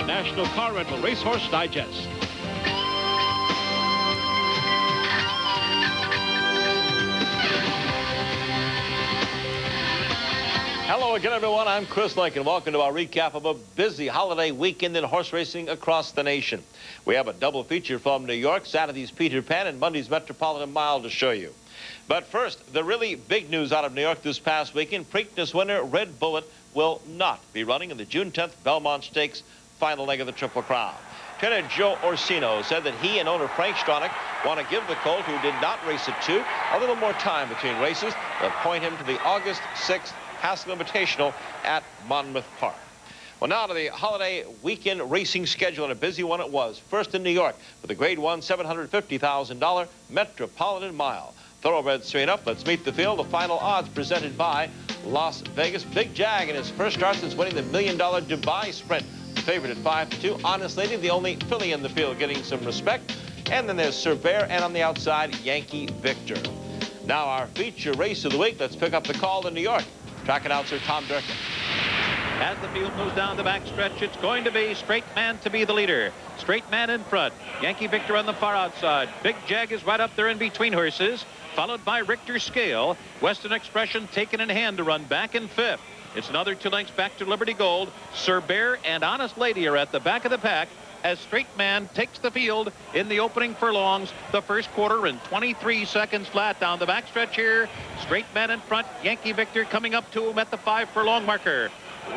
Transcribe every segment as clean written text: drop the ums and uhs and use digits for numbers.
National Car Rental Racehorse Digest. Hello again, everyone. I'm Chris Lincoln. Welcome to our recap of a busy holiday weekend in horse racing across the nation. We have a double feature from New York, Saturday's Peter Pan and Monday's Metropolitan Mile to show you. But first, the really big news out of New York this past weekend, Preakness winner Red Bullet will not be running in the June 10th Belmont Stakes final leg of the Triple Crown. Trainer Joe Orsino said that he and owner Frank Stronach want to give the colt, who did not race at 2, a little more time between races. They'll point him to the August 6th Haskell Invitational at Monmouth Park. Well, now to the holiday weekend racing schedule, and a busy one it was. First in New York with the Grade 1 $750,000 Metropolitan Mile. Thoroughbreds 3 and up. Let's meet the field. The final odds presented by Las Vegas. Big Jag in his first start since winning the $1 million Dubai Sprint. The favorite at 5-2. Honest Lady, the only filly in the field, getting some respect. And then there's Sir Bear, and on the outside, Yankee Victor. Now our feature race of the week. Let's pick up the call in New York. Track announcer Tom Durkin. As the field moves down the backstretch, it's going to be Straight Man to be the leader. Straight Man in front. Yankee Victor on the far outside. Big Jag is right up there in between horses, followed by Richter Scale. Western Expression taken in hand to run back in 5th. It's another 2 lengths back to Liberty Gold. Sir Bear and Honest Lady are at the back of the pack as Straight Man takes the field in the opening furlongs, the first quarter, in 23 seconds flat down the backstretch here. Straight Man in front. Yankee Victor coming up to him at the 5 furlong marker.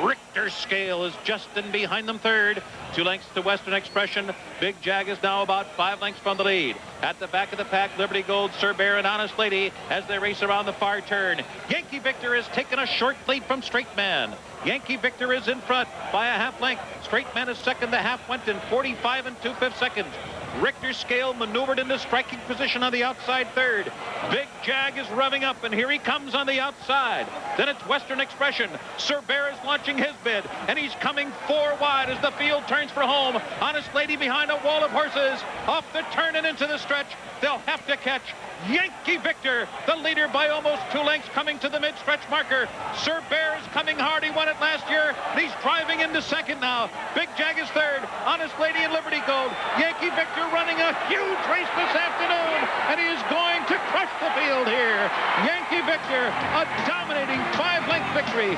Richter Scale is just in behind them third. 2 lengths to Western Expression. Big Jag is now about 5 lengths from the lead. At the back of the pack, Liberty Gold, Sir Bear, and Honest Lady as they race around the far turn. Yankee Victor has taken a short lead from Straight Man. Yankee Victor is in front by a half length. Straight Man is second. The half went in 45 2/5 seconds. Richter Scale maneuvered into striking position on the outside third. Big Jag is revving up, and here he comes on the outside. Then it's Western Expression. Sir Bear is launching his bid, and he's coming 4 wide as the field turns for home. Honest Lady behind a wall of horses. Off the turn and into the stretch. They'll have to catch Yankee Victor, the leader by almost 2 lengths, coming to the mid-stretch marker. Sir Bear is coming hard. He won it last year, and he's driving into second now. Big Jag is third. Honest Lady and Liberty Gold. Yankee Victor running a huge race this afternoon, and he is going to crush the field here. Yankee Victor, a dominating 5-length victory.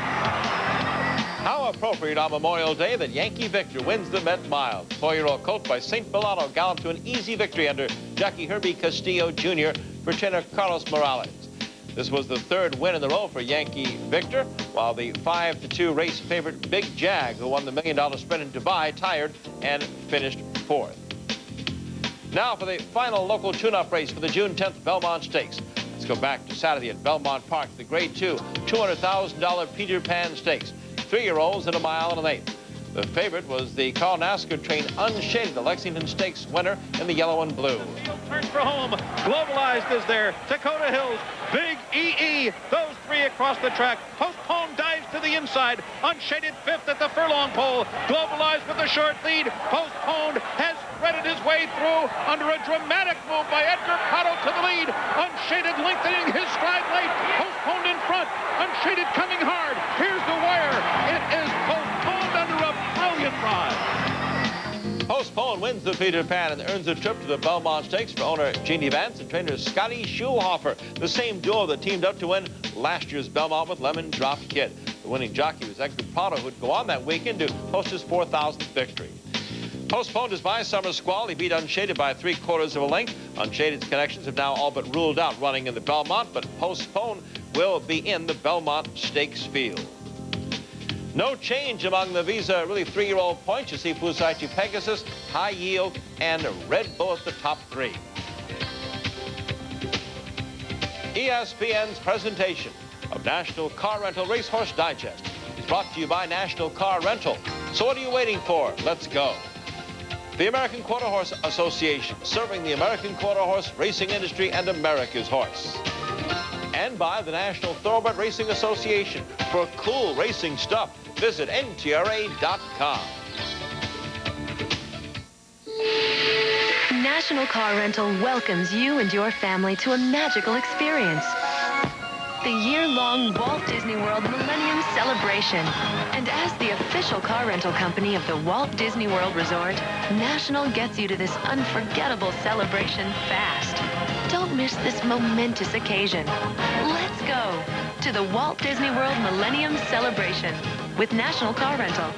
How appropriate on Memorial Day that Yankee Victor wins the Met Mile. 4-year-old colt by St. Milano galloped to an easy victory under jockey Herbie Castillo Jr. for trainer Carlos Morales. This was the 3rd win in a row for Yankee Victor, while the 5-2 race favorite Big Jag, who won the $1 million sprint in Dubai, tired and finished 4th. Now for the final local tune-up race for the June 10th Belmont Stakes. Let's go back to Saturday at Belmont Park, the Grade 2 $200,000 Peter Pan Stakes. 3-year-olds at 1 1/8 miles. The favorite was the Carl Nasker trained Unshaded, the Lexington Stakes winner in the yellow and blue. Turns for home. Globalized is there. Dakota Hills. Big EE. Those 3 across the track. Postponed dives to the inside. Unshaded 5th at the furlong pole. Globalized with a short lead. Postponed has threaded his way through under a dramatic move by Edgar Prado to the lead. Unshaded lengthening his stride late. Postponed in front. Unshaded coming hard. Here's the wire. It is Postponed under a brilliant ride. Postponed wins the Peter Pan and earns a trip to the Belmont Stakes for owner Jeannie Vance and trainer Scotty Schulhofer, the same duo that teamed up to win last year's Belmont with Lemon Drop Kid. The winning jockey was Edgar Prado, who'd go on that weekend to post his 4,000th victory. Postponed is by Summer Squall. He beat Unshaded by 3/4 of a length. Unshaded's connections have now all but ruled out running in the Belmont, but Postponed will be in the Belmont Stakes field. No change among the Visa really 3-year-old points. You see Fusaichi Pegasus, High Yield, and Red Bull at the top 3. ESPN's presentation of National Car Rental Racehorse Digest is brought to you by National Car Rental. So what are you waiting for? Let's go. The American Quarter Horse Association, serving the American quarter horse racing industry and America's horse. And by the National Thoroughbred Racing Association. For cool racing stuff, visit NTRA.com. National Car Rental welcomes you and your family to a magical experience. the year-long Walt Disney World Millennium Celebration. And as the official car rental company of the Walt Disney World Resort, National gets you to this unforgettable celebration fast. Don't miss this momentous occasion. Let's go to the Walt Disney World Millennium Celebration with National Car Rental.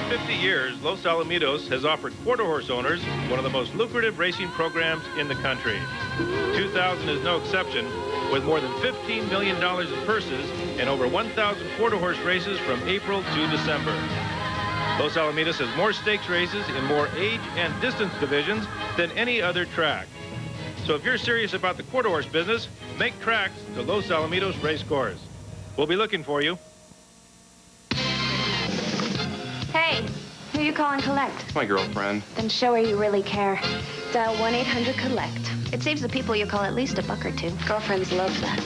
For 50 years, Los Alamitos has offered quarter-horse owners one of the most lucrative racing programs in the country. 2000 is no exception, with more than $15 million in purses and over 1,000 quarter-horse races from April to December. Los Alamitos has more stakes races in more age and distance divisions than any other track. So if you're serious about the quarter-horse business, make tracks to Los Alamitos Racecourse. We'll be looking for you. Hey, who you calling collect? My girlfriend. Then show her you really care. Dial 1-800-COLLECT. It saves the people you call at least a buck or two. Girlfriends love that.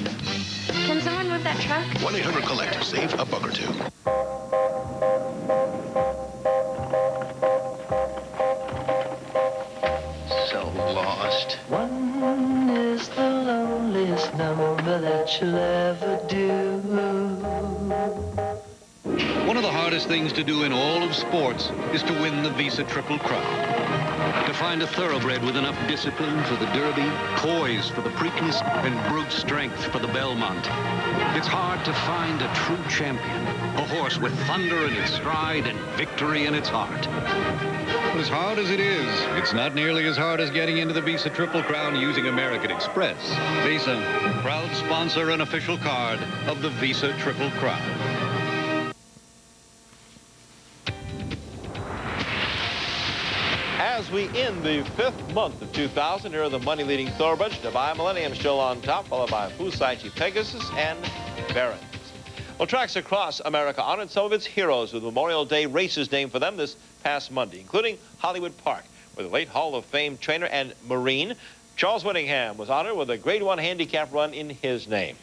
Can someone move that truck? 1-800-COLLECT. Save a buck or two. So lost. One is the loneliest number that you'll ever do. One of the hardest things to do in all of sports is to win the Visa Triple Crown. To find a thoroughbred with enough discipline for the Derby, poise for the Preakness, and brute strength for the Belmont. It's hard to find a true champion, a horse with thunder in its stride and victory in its heart. But as hard as it is, it's not nearly as hard as getting into the Visa Triple Crown using American Express. Visa, proud sponsor and official card of the Visa Triple Crown. As we end the 5th month of 2000, here are the money-leading thoroughbreds. Dubai Millennium still on top, followed by Fusaichi Pegasus and Barons. Well, tracks across America honored some of its heroes with Memorial Day races named for them this past Monday, including Hollywood Park, where the late Hall of Fame trainer and Marine Charles Whittingham was honored with a Grade 1 handicap run in his name.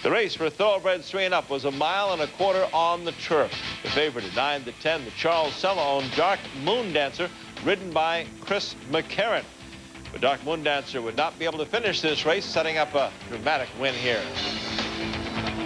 The race for thoroughbreds 3 and up was 1.25 miles on the turf. The favorite at 9 to 10, the Charles Sella-owned Dark Moon Dancer, ridden by Chris McCarron. But Dark Moon Dancer would not be able to finish this race, setting up a dramatic win here.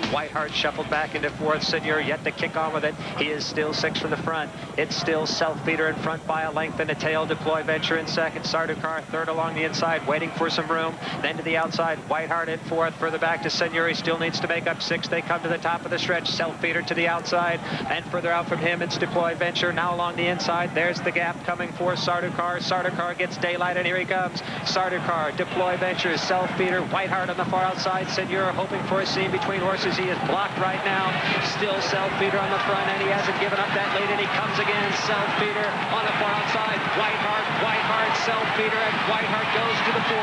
Whiteheart shuffled back into 4th. Seigneur yet to kick on with it. He is still 6 from the front. It's still Self-Feeder in front by a length and a tail. Deploy Venture in 2nd. Sardaukar 3rd along the inside, waiting for some room. Then to the outside, Whiteheart in 4th. Further back to Seigneur. He still needs to make up 6. They come to the top of the stretch. Self-Feeder to the outside. And further out from him, it's Deploy Venture. Now along the inside, there's the gap coming for Sardaukar. Sardaukar gets daylight, and here he comes. Sardaukar, Deploy Venture, Self-Feeder, Whiteheart on the far outside. Seigneur hoping for a seam between horses. He is blocked right now. Still Self-Feeder on the front, and he hasn't given up that lead, and he comes again. Self-Feeder on the far outside. Whiteheart, Self-Feeder, and Whiteheart goes to the 4.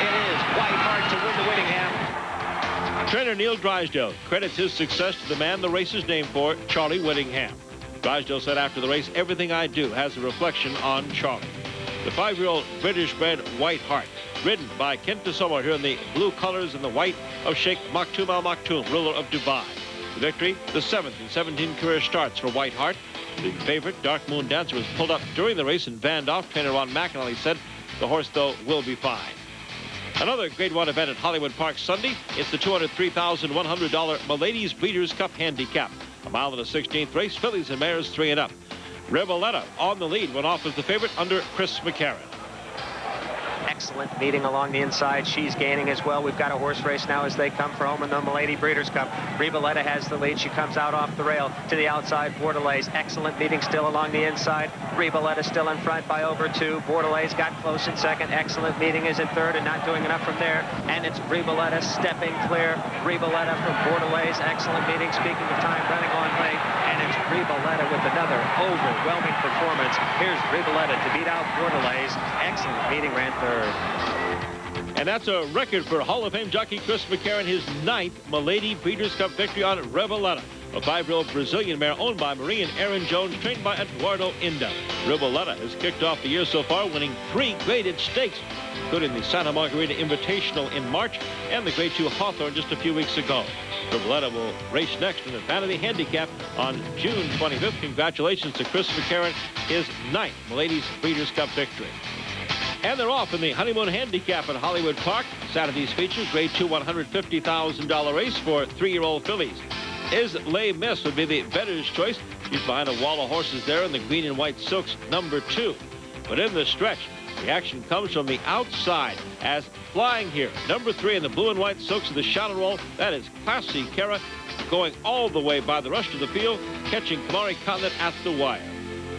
It is Whiteheart to win the Whittingham. Trainer Neil Drysdale credits his success to the man the race is named for, Charlie Whittingham. Drysdale said after the race, "Everything I do has a reflection on Charlie." The 5-year-old British-bred Whiteheart, ridden by Kent Sommer here in the blue colors and the white of Sheikh Maktoum Al Maktoum, ruler of Dubai. The victory, the 7th in 17 career starts for Whiteheart. The favorite, Dark Moon Dancer, was pulled up during the race and vanned off. Trainer Ron McAnally said the horse, though, will be fine. Another Grade 1 event at Hollywood Park Sunday. It's the $203,100 Milady Breeders Cup Handicap. 1 mile and a 16th race, fillies and mares 3 and up. Reboletta on the lead, went off as the favorite under Chris McCarron. Excellent meeting along the inside. She's gaining as well. We've got a horse race now as they come for home in the Milady Breeders' Cup. Reboletta has the lead. She comes out off the rail to the outside. Bordelaise, excellent meeting still along the inside. Reboletta still in front by over 2. Bordelaise got close in 2nd. Excellent meeting is in 3rd and not doing enough from there. And it's Reboletta stepping clear. Reboletta from Bordelaise. Excellent meeting. Speaking of time running on late. And it's Reboletta with another overwhelming performance. Here's Reboletta to beat out Bordelaise. Excellent meeting, ran 3rd. And that's a record for Hall of Fame jockey Chris McCarron, his 9th Milady Breeders' Cup victory on Reboletta, a 5-year-old Brazilian mare owned by Marie and Aaron Jones, trained by Eduardo Inda. Reboletta has kicked off the year so far, winning 3 graded stakes, including the Santa Margarita Invitational in March and the Grade 2 Hawthorne just a few weeks ago. Reboletta will race next in the Vanity Handicap on June 25th. Congratulations to Chris McCarron, his 9th Milady Breeders' Cup victory. And they're off in the Honeymoon Handicap at Hollywood Park. Saturday's features, Grade 2 $150,000 race for 3-year-old fillies. Is Les Mis would be the bettor's choice. She's behind a wall of horses there in the green and white silks, number 2. But in the stretch, the action comes from the outside as flying here. Number 3 in the blue and white silks of the Shadow Roll. That is Classy Cara, going all the way by the rush to the field, catching Kamari Continent at the wire.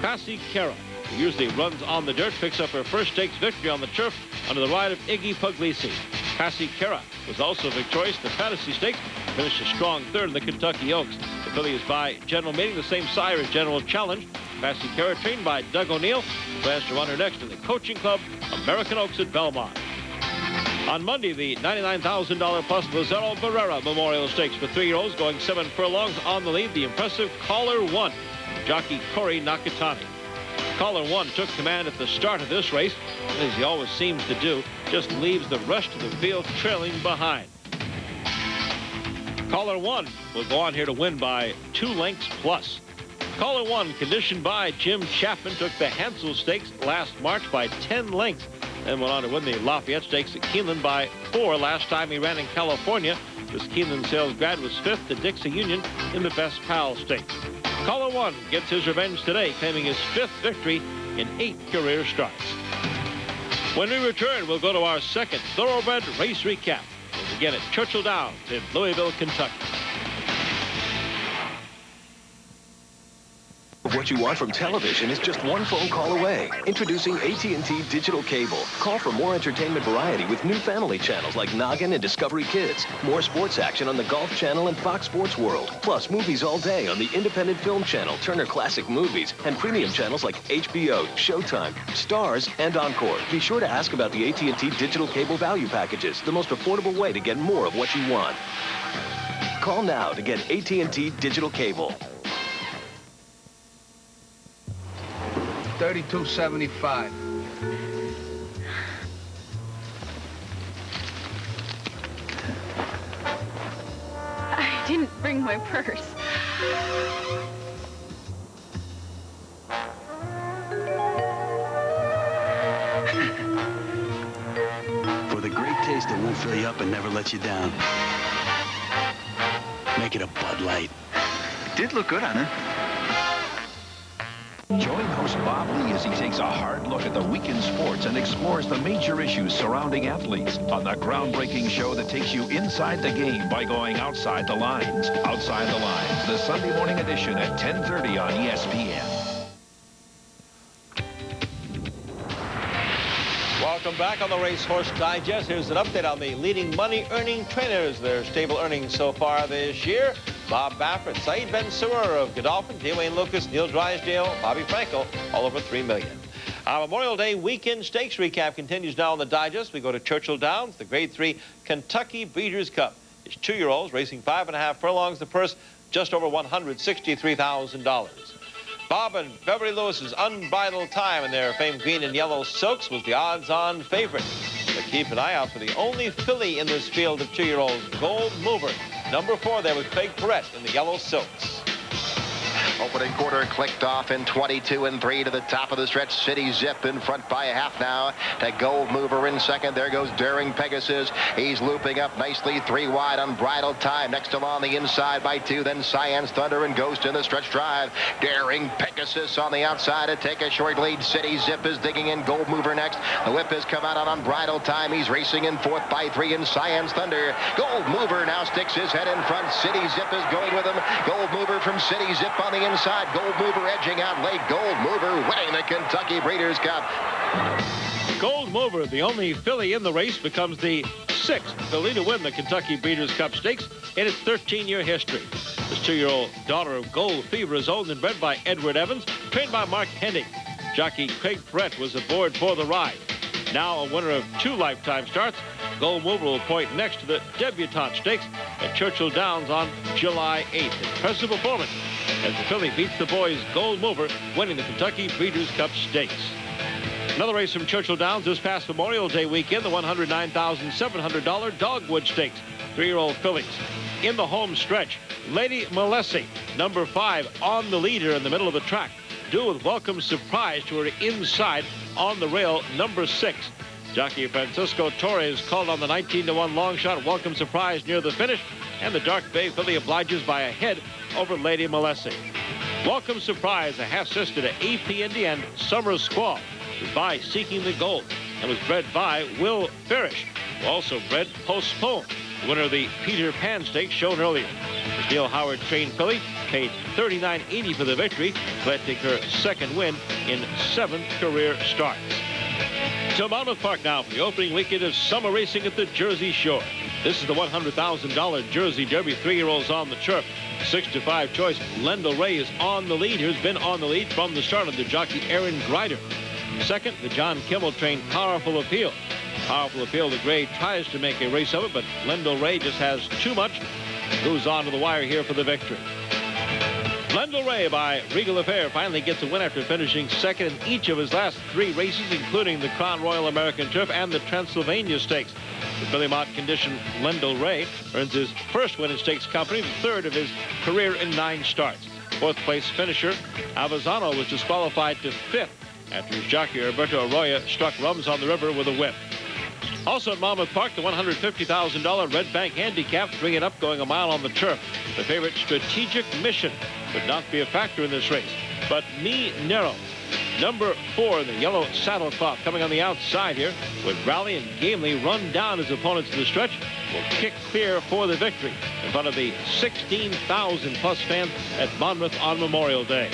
Classy Cara, who usually runs on the dirt, picks up her first stakes victory on the turf under the ride of Iggy Puglisi. Classy Cara was also victorious in the Fantasy Stakes, finished a strong third in the Kentucky Oaks. The filly is by General Meeting, the same sire as General Challenge. Classy Cara, trained by Doug O'Neill, plans to run her next in the Coaching Club, American Oaks at Belmont. On Monday, the $99,000 plus Lazaro Barrera Memorial Stakes for 3-year-olds, going 7 furlongs on the lead. The impressive Caller 1, jockey Corey Nakatani. Caller 1 took command at the start of this race, and as he always seems to do, just leaves the rest of the field trailing behind. Caller 1 will go on here to win by 2 lengths plus. Caller 1, conditioned by Jim Chapman, took the Hansel Stakes last March by 10 lengths, then went on to win the Lafayette Stakes at Keeneland by 4 last time he ran in California. This Keeneland sales grad was 5th to Dixie Union in the Best Pal Stakes. Caller 1 gets his revenge today, claiming his 5th victory in 8 career starts. When we return, we'll go to our second thoroughbred race recap. We'll begin at Churchill Downs in Louisville, Kentucky. What you want from television is just one phone call away. Introducing AT&T Digital Cable. Call for more entertainment variety with new family channels like Noggin and Discovery Kids. More sports action on the Golf Channel and Fox Sports World. Plus movies all day on the Independent Film Channel, Turner Classic Movies, and premium channels like HBO, Showtime, Stars, and Encore. Be sure to ask about the AT&T Digital Cable value packages, the most affordable way to get more of what you want. Call now to get AT&T Digital Cable. $32.75. I didn't bring my purse. For the great taste that won't fill you up and never let you down. Make it a Bud Light. It did look good on her. Join host Bob Lee as he takes a hard look at the week in sports and explores the major issues surrounding athletes on the groundbreaking show that takes you inside the game by going outside the lines. Outside the Lines, the Sunday morning edition at 10:30 on ESPN. Welcome back on the Racehorse Digest. Here's an update on the leading money-earning trainers. Their stable earnings so far this year. Bob Baffert, Saeed Ben Suur of Godolphin, J. Wayne Lucas, Neil Drysdale, Bobby Frankel, all over $3 million. Our Memorial Day weekend stakes recap continues now on the Digest. We go to Churchill Downs, the Grade 3 Kentucky Breeders' Cup. It's 2-year-olds racing 5.5 furlongs. The purse just over $163,000. Bob and Beverly Lewis's Unbridled Time in their famed green and yellow silks was the odds-on favorite. But keep an eye out for the only filly in this field of 2-year-olds, Gold Mover. Number 4 there with Craig Perrette in the yellow silks. Opening quarter clicked off in 22 and 3 to the top of the stretch. City Zip in front by a half now to Gold Mover in second. There goes Daring Pegasus. He's looping up nicely 3 wide. Unbridled Time next to him on the inside by 2. Then Cyan's Thunder and Ghost in the stretch drive. Daring Pegasus on the outside to take a short lead. City Zip is digging in. Gold Mover next. The whip has come out on Unbridled Time. He's racing in fourth by 3 in Cyan's Thunder. Gold Mover now sticks his head in front. City Zip is going with him. Gold Mover from City Zip on the inside. Gold Mover edging out late. Gold Mover winning the Kentucky Breeders' Cup. Gold Mover, the only filly in the race, becomes the 6th filly to win the Kentucky Breeders' Cup Stakes in its 13-year history. This 2-year-old daughter of Gold Fever is owned and bred by Edward Evans, trained by Mark Hennig. Jockey Craig Perrette was aboard for the ride. Now a winner of 2 lifetime starts, Gold Mover will point next to the Debutante Stakes at Churchill Downs on July 8th. Impressive performance as the filly beats the boys' Gold Mover, winning the Kentucky Breeders' Cup Stakes. Another race from Churchill Downs this past Memorial Day weekend, the $109,700 Dogwood Stakes, 3-year-old fillies. In the home stretch, Lady Melessi, number 5, on the leader in the middle of the track. duel with Welcome Surprise to her inside on the rail, number 6. Jockey Francisco Torres called on the 19-1 long shot, Welcome Surprise near the finish, and the Dark Bay filly obliges by a head over Lady Molessi. Welcome Surprise, a half-sister to AP Indy and Summer Squall, was by Seeking the Gold and was bred by Will Farish, who also bred Postpone, the winner of the Peter Pan Stakes shown earlier. The Neil Howard trained filly paid $39.80 for the victory, collecting her second win in 7 career starts. To Monmouth Park now for the opening weekend of summer racing at the Jersey Shore. This is the $100,000 Jersey Derby. 3-year-olds on the turf. 6-5 choice. Lendl Ray is on the lead. Who's been on the lead from the start of the jockey Aaron Grider. Second, the John Kimmel trained Powerful Appeal. Powerful Appeal, the grade tries to make a race of it, but Lendl Ray just has too much. Goes on to the wire here for the victory. Lendl Ray by Regal Affair finally gets a win after finishing second in each of his last 3 races, including the Crown Royal American Turf and the Transylvania Stakes. The Billy Mott condition Lendl Ray earns his first win in stakes company, the 3rd of his career in 9 starts. 4th place finisher Avazano was disqualified to 5th after his jockey Roberto Arroyo struck Rums on the River with a whip. Also at Monmouth Park, the $150,000 Red Bank Handicap, 3-up, going a mile on the turf. The favorite Strategic Mission would not be a factor in this race, but Me Nero, number 4 in the yellow saddle cloth, coming on the outside here, would rally and gamely run down his opponents to the stretch, will kick clear for the victory in front of the 16,000+ fans at Monmouth on Memorial Day.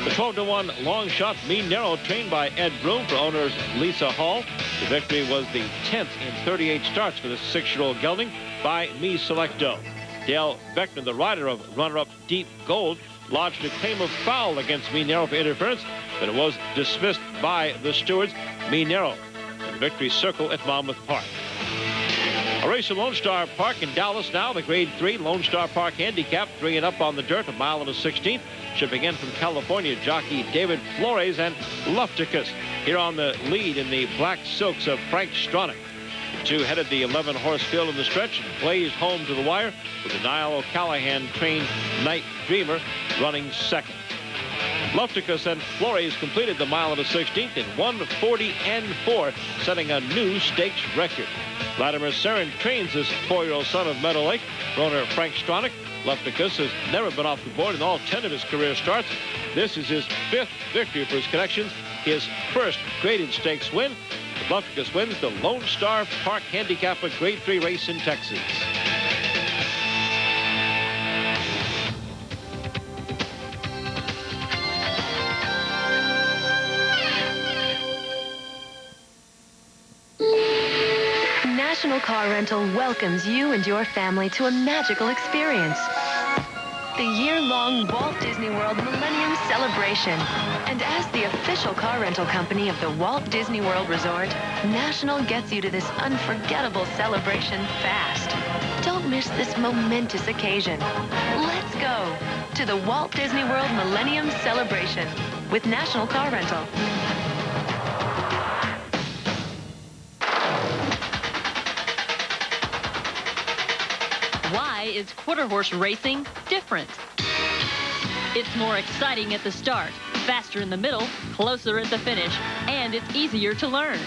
The 12-1 long shot, Me Nero, trained by Ed Broom for owners Lisa Hall. The victory was the 10th in 38 starts for this 6-year-old gelding by Me Selecto. Dale Beckman, the rider of runner-up Deep Gold, lodged a claim of foul against Me Nero for interference, but it was dismissed by the stewards. Me Nero in the victory circle at Monmouth Park. A race at Lone Star Park in Dallas now, the Grade 3 Lone Star Park Handicap, 3-up on the dirt, a mile and a 16th. Shipping in from California, jockey David Flores and Lufticus here on the lead in the black silks of Frank Stronach. The 2 headed the 11-horse field in the stretch and blazed home to the wire with the Niall O'Callaghan trained Night Dreamer running second. Lufticus and Flores completed the mile and a 16th in 1:40.4, setting a new stakes record. Vladimir Sarin trains this 4-year-old son of Meadow Lake, owner Frank Stronach. Lufticus has never been off the board in all 10 of his career starts. This is his 5th victory for his connections, his first graded stakes win. Lufticus wins the Lone Star Park Handicap, a Grade 3 race in Texas. National Car Rental welcomes you and your family to a magical experience. The year-long Walt Disney World Millennium Celebration. And as the official car rental company of the Walt Disney World Resort, National gets you to this unforgettable celebration fast. Don't miss this momentous occasion. Let's go to the Walt Disney World Millennium Celebration with National Car Rental. Why is quarter horse racing different? It's more exciting at the start, faster in the middle, closer at the finish, and it's easier to learn.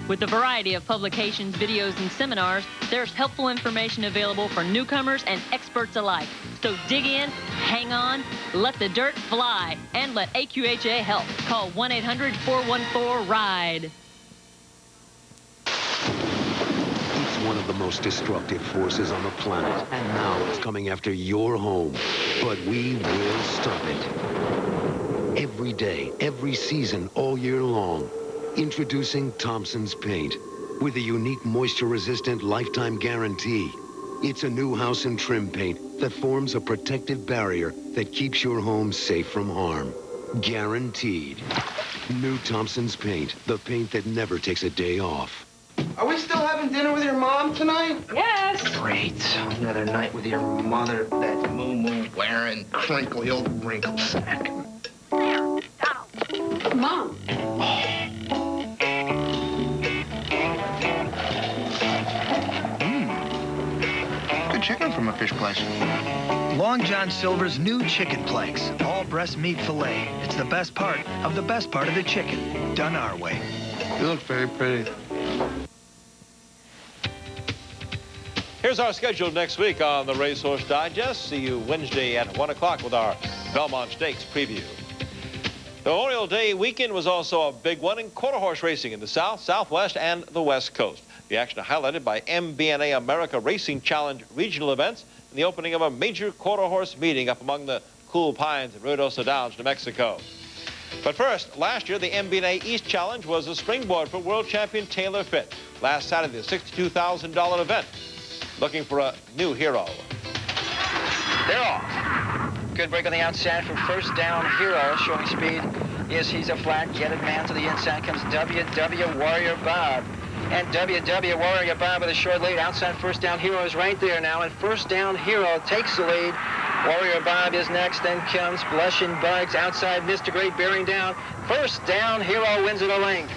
With a variety of publications, videos, and seminars, there's helpful information available for newcomers and experts alike. So dig in, hang on, let the dirt fly, and let AQHA help. Call 1-800-414-RIDE. One of the most destructive forces on the planet, and now it's coming after your home. But we will stop it. Every day, every season, all year long. Introducing Thompson's Paint with a unique moisture-resistant lifetime guarantee. It's a new house and trim paint that forms a protective barrier that keeps your home safe from harm. Guaranteed. New Thompson's Paint, the paint that never takes a day off. Are we still having dinner with your mom tonight? Yes. Great. Another night with your mother, that moo-moo wearing, crinkly old wrinkle sack. Mom. Good chicken from a fish place. Long John Silver's new chicken planks, all breast meat filet. It's the best part of the chicken, done our way. You look very pretty. Here's our schedule next week on the Racehorse Digest. See you Wednesday at 1 o'clock with our Belmont Stakes preview. The Memorial Day weekend was also a big one in quarter horse racing in the South, Southwest, and the West Coast. The action highlighted by MBNA America Racing Challenge regional events and the opening of a major quarter horse meeting up among the cool pines of Ruidoso Downs, New Mexico. But first, last year, the MBNA East Challenge was a springboard for world champion Taylor Fitt. Last Saturday, the $62,000 event. Looking for a new hero. They're off. Good break on the outside for first down Hero, showing speed. Yes, he's a flat jetted man. To the inside comes WW Warrior Bob. And WW Warrior Bob with a short lead. Outside first down Hero is right there now. And first down Hero takes the lead. Warrior Bob is next. Then comes Blushing Bugs. Outside Mr. Great bearing down. First down Hero wins it a length.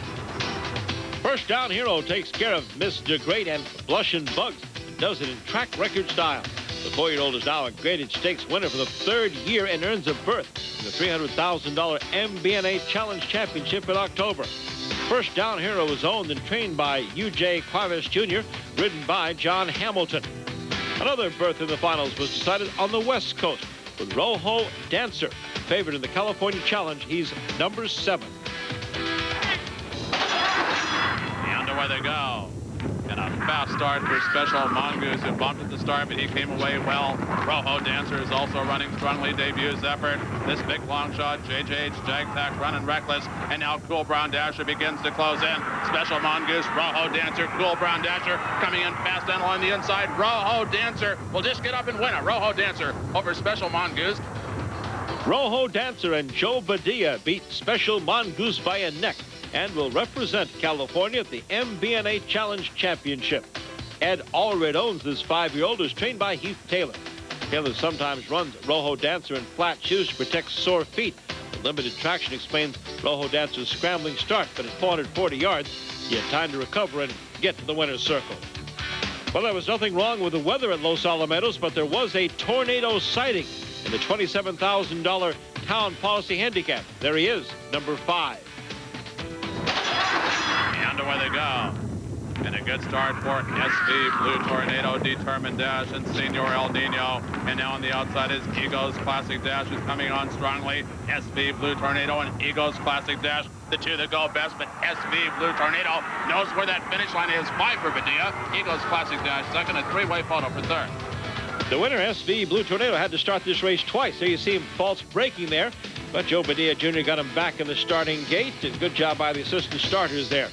First down Hero takes care of Mr. Great and Blushing Bugs. Does it in track record style. The 4-year-old is now a graded stakes winner for the third year and earns a berth in the $300,000 MBNA Challenge Championship in October. First down Hero was owned and trained by U.J. Quavis Jr., ridden by John Hamilton. Another berth in the finals was decided on the West Coast with Rojo Dancer, favored in the California Challenge. He's number 7. And away they go. And a fast start for Special Mongoose, who bumped at the start, but he came away well. Rojo Dancer is also running strongly. Debuts effort. This big long shot, JJH Jagpack running reckless. And now Cool Brown Dasher begins to close in. Special Mongoose, Rojo Dancer, Cool Brown Dasher coming in fast down along the inside. Rojo Dancer will just get up and win it. Rojo Dancer over Special Mongoose. Rojo Dancer and Joe Badilla beat Special Mongoose by a neck and will represent California at the MBNA Challenge Championship. Ed Allred owns this 5-year-old, who's trained by Heath Taylor. Taylor sometimes runs Rojo Dancer in flat shoes to protect sore feet. The limited traction explains Rojo Dancer's scrambling start, but at 440 yards, he had time to recover and get to the winner's circle. Well, there was nothing wrong with the weather at Los Alamitos, but there was a tornado sighting in the $27,000 Town Policy Handicap. There he is, number 5. And away they go. And a good start for SV Blue Tornado, Determined Dash, and Senor El Nino. And now on the outside is Ego's Classic Dash, who's coming on strongly. SV Blue Tornado and Ego's Classic Dash, the two that go best, but SV Blue Tornado knows where that finish line is. 5 for Badilla. Ego's Classic Dash second, a 3-way photo for third. The winner, SV Blue Tornado, had to start this race twice. There you see him false braking there, but Joe Badilla Jr. got him back in the starting gate, and good job by the assistant starters there.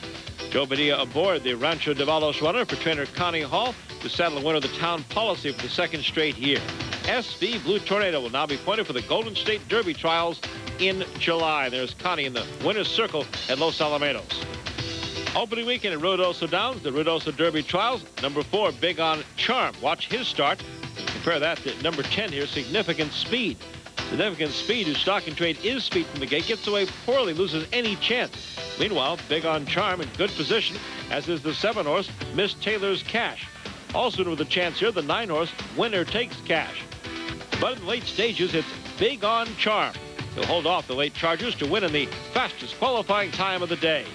Joe Badilla aboard the Rancho Davalos runner for trainer Connie Hall to saddle the winner of the Town Policy for the 2nd straight year. SV Blue Tornado will now be pointed for the Golden State Derby trials in July. There's Connie in the winner's circle at Los Alamitos. Opening weekend at Ruidoso Downs, the Ruidoso Derby trials. Number 4, Big on Charm. Watch his start. Compare that to number 10 here, Significant Speed. Significant Speed, whose stock and trade is speed from the gate, gets away poorly, loses any chance. Meanwhile, Big on Charm in good position, as is the 7-horse, Miss Taylor's Cash. Also with a chance here, the 9-horse, Winner Takes Cash. But in the late stages, it's Big on Charm. He'll hold off the late Chargers to win in the fastest qualifying time of the day.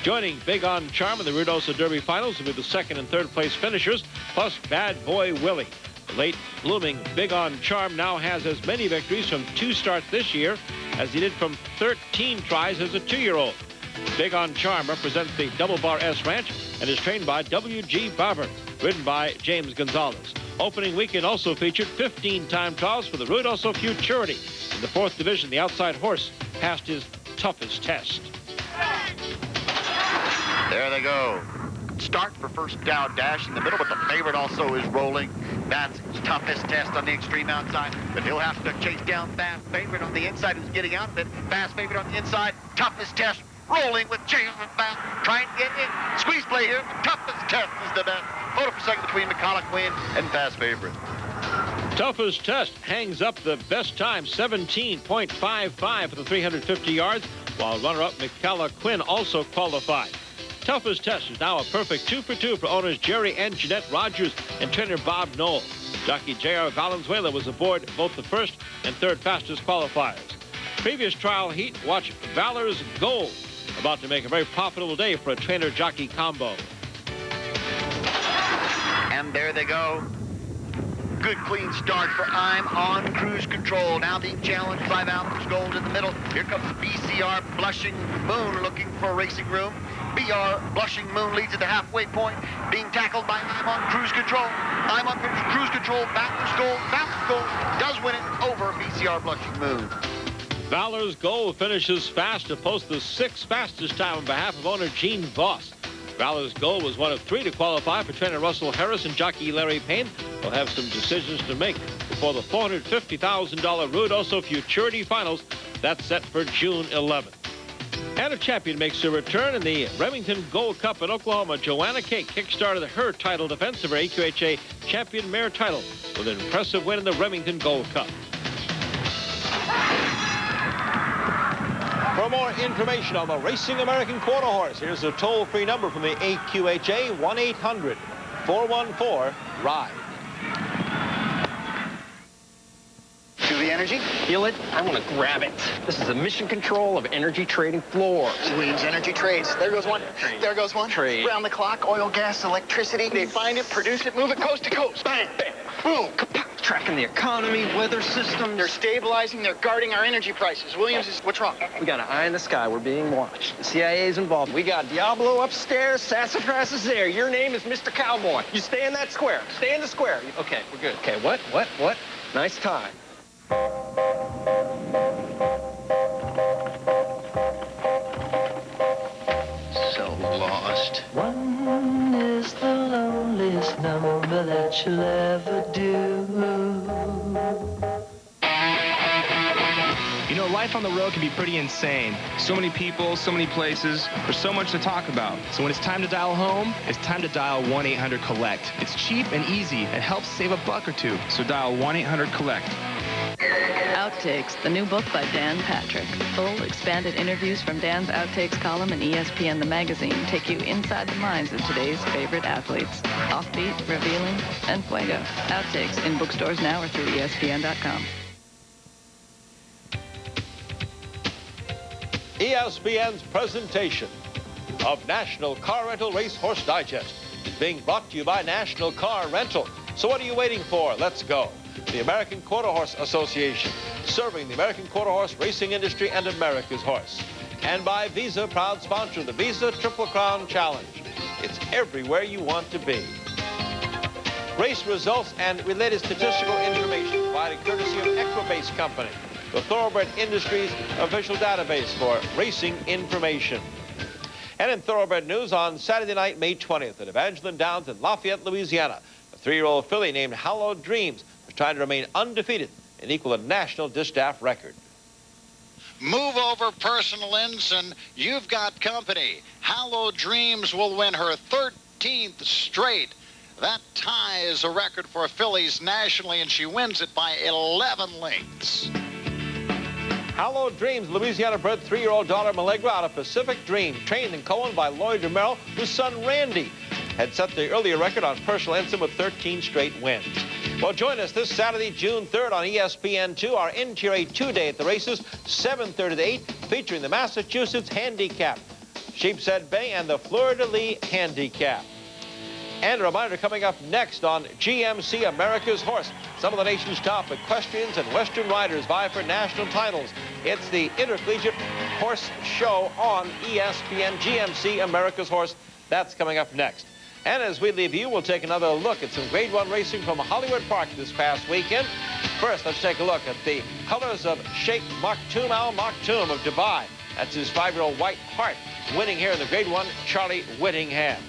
Joining Big on Charm in the Ruidoso Derby finals will be the 2nd and 3rd place finishers, plus Bad Boy Willie. The late blooming Big on Charm now has as many victories from 2 starts this year as he did from 13 tries as a 2-year-old. Big on Charm represents the Double Bar S Ranch and is trained by W.G. Barber, ridden by James Gonzalez. Opening weekend also featured 15 time trials for the Ruidoso Futurity. In the 4th division, the outside horse passed his toughest test. There they go. Start for first down Dash in the middle, but the favorite also is rolling. That's his toughest test on the extreme outside, but he'll have to chase down Fast Favorite on the inside, who's getting out of it. Fast Favorite on the inside, toughest test, rolling with James Fast, trying to get in. Squeeze play here, toughest test is the best. Photo for second between McCulloch Quinn and Fast Favorite. Toughest test hangs up the best time, 17.55 for the 350 yards, while runner-up McCulloch Quinn also qualified. Toughest test is now a perfect 2 for 2 for owners Jerry and Jeanette Rogers and trainer Bob Knoll. Jockey J.R. Valenzuela was aboard both the first and third fastest qualifiers. Previous trial heat, watch Valor's Gold, about to make a very profitable day for a trainer-jockey combo. And there they go. Good clean start for I'm on cruise control. Now being challenged by Valor's Gold in the middle. Here comes BCR Blushing Moon looking for racing room. BR Blushing Moon leads at the halfway point, being tackled by I'm on cruise control. I'm on cruise control. Valor's Gold. Valor's Gold does win it over BCR Blushing Moon. Valor's Gold finishes fast to post the sixth fastest time on behalf of owner Gene Voss. Valor's Gold was one of three to qualify for trainer Russell Harris and jockey Larry Payne. They'll have some decisions to make before the $450,000 Ruidoso Futurity Finals. That's set for June 11th. And a champion makes a return in the Remington Gold Cup in Oklahoma. Joanna Cake kick-started her title defense of her AQHA champion mare title with an impressive win in the Remington Gold Cup. For more information on the Racing American Quarter Horse, here's a toll-free number from the AQHA, 1-800-414-RIDE. Feel the energy? Feel it? I want to grab it. This is the mission control of energy trading floor. Williams Energy Trades. There goes one. There goes one. Trade. Round the clock, oil, gas, electricity. They find it, produce it, move it coast to coast. Bang, bang, boom. Tracking the economy, weather systems. They're stabilizing, they're guarding our energy prices. Williams is, what's wrong? We got an eye in the sky. We're being watched. The CIA's involved. We got Diablo upstairs, Sassafras is there. Your name is Mr. Cowboy. You stay in that square. Stay in the square. Okay, we're good. Okay, what? Nice tie. So lost. One is the loneliest number that you'll ever do. You know, life on the road can be pretty insane. So many people, so many places, there's so much to talk about. So when it's time to dial home, it's time to dial 1-800-COLLECT. It's cheap and easy. It helps save a buck or two. So dial 1-800-COLLECT. Outtakes, the new book by Dan Patrick. Full, expanded interviews from Dan's Outtakes column in ESPN, the magazine, take you inside the minds of today's favorite athletes. Offbeat, revealing, and fuego. Outtakes in bookstores now or through ESPN.com. ESPN's presentation of National Car Rental Racehorse Digest is being brought to you by National Car Rental. So what are you waiting for? Let's go. The American Quarter Horse Association, serving the American quarter horse racing industry and America's horse. And by Visa, proud sponsor of the Visa Triple Crown Challenge. It's everywhere you want to be. Race results and related statistical information provided courtesy of Equibase Company, the Thoroughbred Industries official database for racing information. And in Thoroughbred news, on Saturday night, May 20th, at Evangeline Downs in Lafayette, Louisiana, a 3-year-old filly named Hallowed Dreams was trying to remain undefeated and equal a national distaff record. Move over, Personal Ensign. You've got company. Hallowed Dreams will win her 13th straight. That ties a record for fillies nationally, and she wins it by 11 lengths. Hallowed Dreams, Louisiana-bred 3-year-old daughter Malegra out of Pacific Dream, trained and co-owned by Lloyd Romero, whose son Randy had set the earlier record on Personal Ensign with 13 straight wins. Well, join us this Saturday, June 3rd on ESPN2, our Interior 2-day at the races, 7:30 to 8, featuring the Massachusetts Handicap, Sheepshead Bay, and the Fleur-de-Lis Handicap. And a reminder coming up next on GMC America's Horse. Some of the nation's top equestrians and Western riders vie for national titles. It's the Intercollegiate Horse Show on ESPN, GMC America's Horse. That's coming up next. And as we leave you, we'll take another look at some Grade 1 racing from Hollywood Park this past weekend. First, let's take a look at the colors of Sheikh Maktoum Al Maktoum of Dubai. That's his 5-year-old White Heart, winning here in the Grade 1 Charlie Whittingham.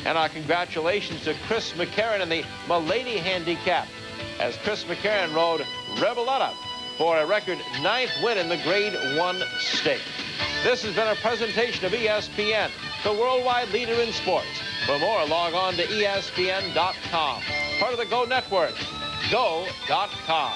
And our congratulations to Chris McCarron in the Milady Handicap, as Chris McCarron rode Reveletta for a record 9th win in the Grade 1 stake. This has been a presentation of ESPN, the worldwide leader in sports. For more, log on to ESPN.com. Part of the Go Network, go.com.